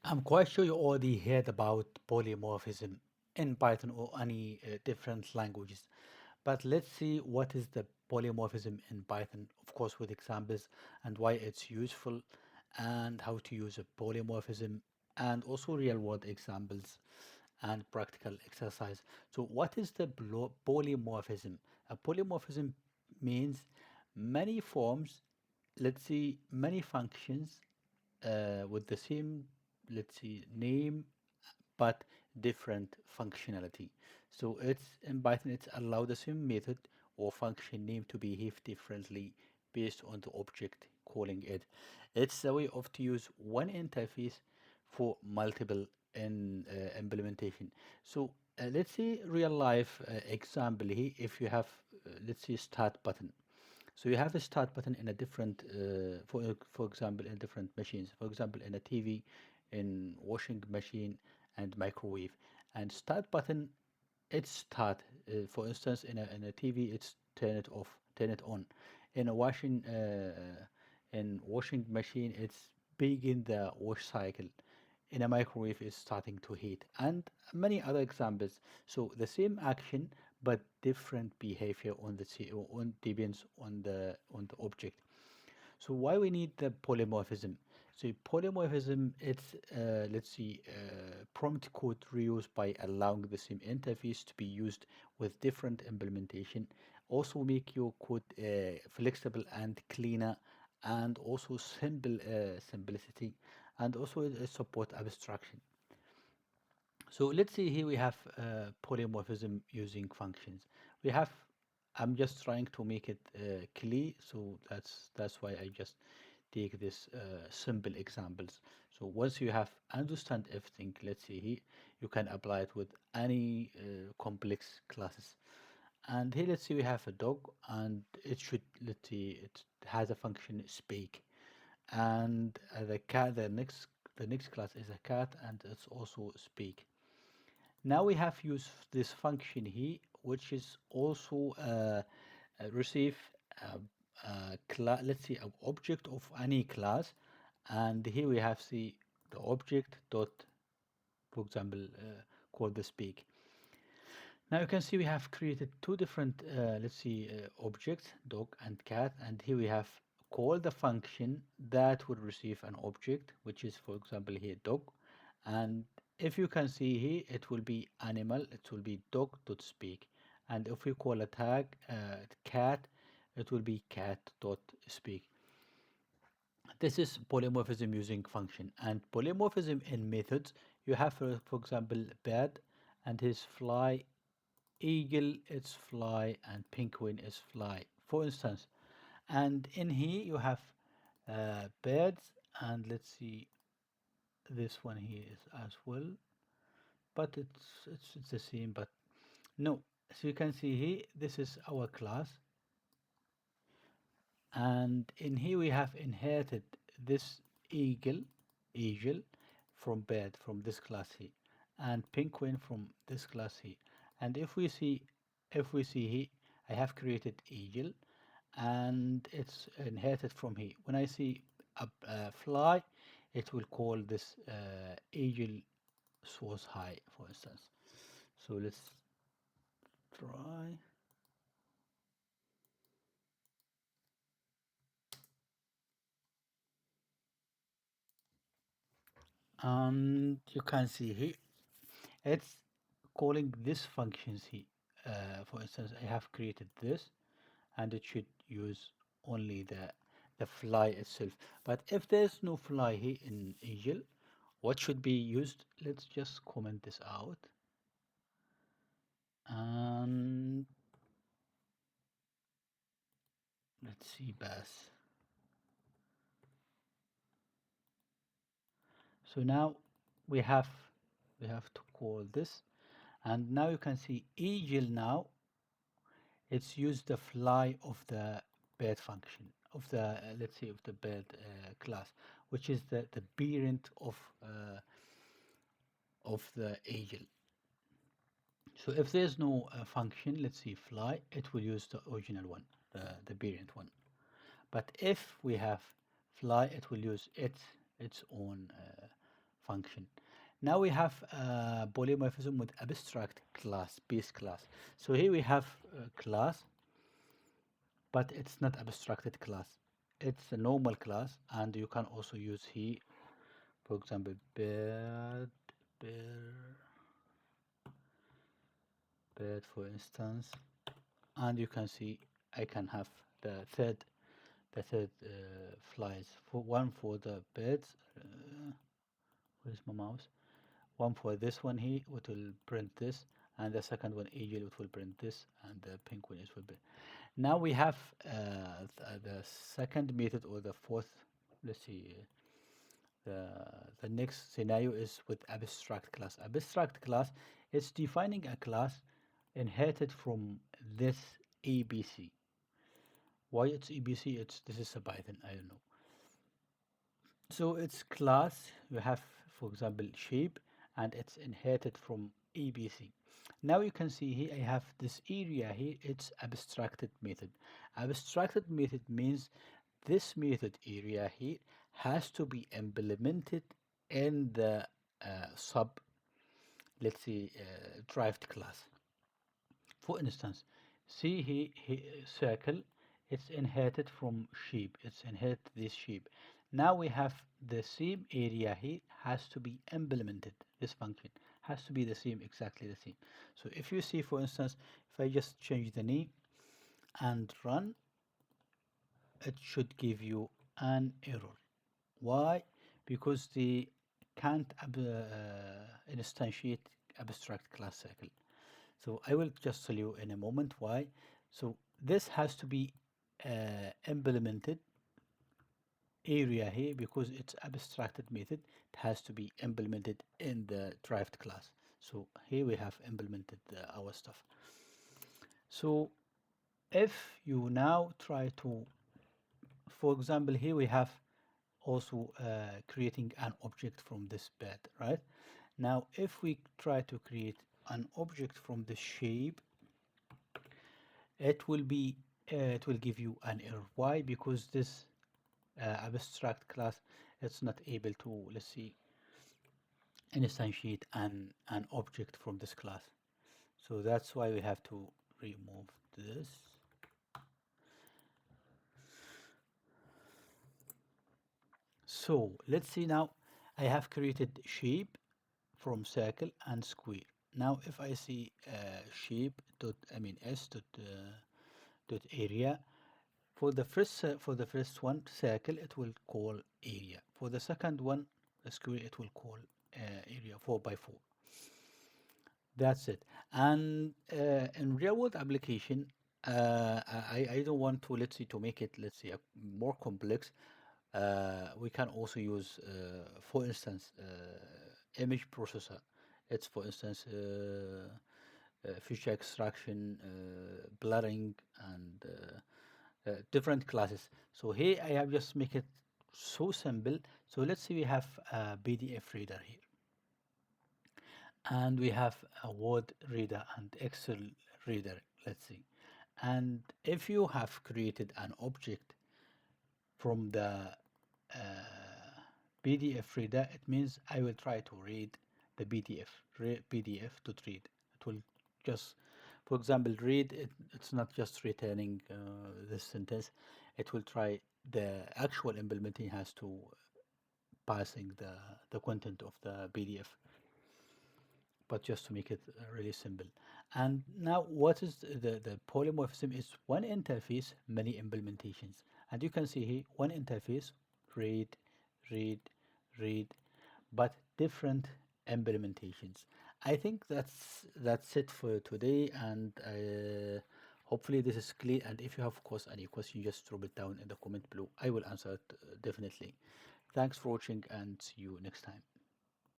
I'm quite sure you already heard about polymorphism in Python or any different languages. But let's see what is the polymorphism in Python, of course, with examples and why it's useful and how to use a polymorphism and also real world examples and practical exercise. So, what is the polymorphism? A polymorphism means many forms, let's see, many functions with the same, let's see, name but different functionality. So it's in Python, it's allow the same method or function name to behave differently based on the object calling it. It's a way of to use one interface for multiple in implementation. So let's say real life example here. If you have, let's say, start button. So you have a start button in a different, for example, in different machines. For example, in a TV, in washing machine, and microwave. And start button, it's start. For instance, in a TV, it's turn it off, turn it on. In a washing machine, it's begin the wash cycle. In a microwave, it's starting to heat, and many other examples. So the same action, but different behavior on the on depends on the object. So why we need the polymorphism? So polymorphism, it's let's see, prompt code reuse by allowing the same interface to be used with different implementation. Also make your code flexible and cleaner, and also simplicity, and also support abstraction. So let's see here we have polymorphism using functions. We have, I'm just trying to make it clear, so that's why I just take this simple examples. So once you have understand everything, let's see here, you can apply it with any complex classes. And here let's see we have a dog, and it should, let's see, it has a function speak. And the cat, the next class is a cat, and it's also speak. Now we have used this function here, which is also receive let's see, an object of any class, and here we have the object dot, for example, called the speak. Now you can see we have created two different, let's see, objects, dog and cat, and here we have called the function that would receive an object, which is, for example, here dog. And if you can see here, it will be animal, it will be dog.speak. And if we call a tag cat, it will be cat.speak. This is polymorphism using function. And polymorphism in methods, you have, for example, bird and his fly, eagle is fly, and penguin is fly, for instance. And in here you have birds, and let's see, this one here is as well, but it's the same, but no. So you can see here, this is our class, and in here we have inherited this eagle, eagle from bird from this class here, and penguin from this class here. And if we see here, I have created eagle, and it's inherited from here. When I see a fly, it will call this eagle source high, for instance. So let's try. And you can see here, it's calling this functions here. For instance, I have created this, and it should use only the fly itself. But if there's no fly here in eagle, what should be used? Let's just comment this out. And let's see bass. So now we have we have to call this, and now you can see eagle. Now it's used the fly of the bird function of the let's say of the bird class, which is the parent of the eagle. So if there's no function, let's see fly, it will use the original one, the parent one. But if we have fly, it will use its own function. Now we have polymorphism with abstract class, base class. So here we have a class, but it's not abstracted class. It's a normal class, and you can also use here, for example, bear, bird, for instance, and you can see I can have the third flies for one for the birds. Where's my mouse? One for this one here, which will print this, and the second one eagle, which will print this, and the penguin is will be. Now we have the second method or the fourth. Let's see. The the next scenario is with abstract class. Abstract class is defining a class inherited from this ABC. Why it's ABC? It's this is a Python. I don't know. So it's class, you have, for example, shape, and it's inherited from ABC. Now you can see here I have this area here, it's abstracted method. Abstracted method means this method area here has to be implemented in the sub, let's say, derived class. For instance, see here, circle, it's inherited from sheep. It's inherited this sheep. Now we have the same area here has to be implemented. This function has to be the same, exactly the same. So if you see, for instance, if I just change the name and run, it should give you an error. Why? Because they can't instantiate abstract class circle. So I will just tell you in a moment why. So this has to be implemented area here because it's abstracted method. It has to be implemented in the derived class. So here we have implemented our stuff. So if you now try to, for example, here we have also creating an object from this bed, right? Now, if we try to create an object from the shape, it will be it will give you an error. Why? Because this abstract class it's not able to, let's see, instantiate an object from this class. So that's why we have to remove this. So let's see now. I have created shape from circle and square. Now if I see shape dot I mean s dot dot area, for the first one circle it will call area. For the second one square it will call area 4 by 4. That's it. And in real world application, I don't want to, let's say, to make it, let's say, more complex. We can also use, for instance, image processor. It's, for instance, feature extraction, blurring, and different classes. So here I have just make it so simple. So let's say we have a PDF reader here, and we have a Word reader and Excel reader, let's see. And if you have created an object from the PDF reader, it means I will try to read the PDF to read. It will just, for example, read it, it's not just returning this sentence, it will try the actual implementing has to passing the content of the PDF, but just to make it really simple. And now what is the polymorphism is one interface, many implementations. And you can see here one interface, read, read, read, but different implementations. I think that's it for today, and hopefully this is clear. And if you have, of course, any question, just drop it down in the comment below. I will answer it definitely. Thanks for watching, and see you next time.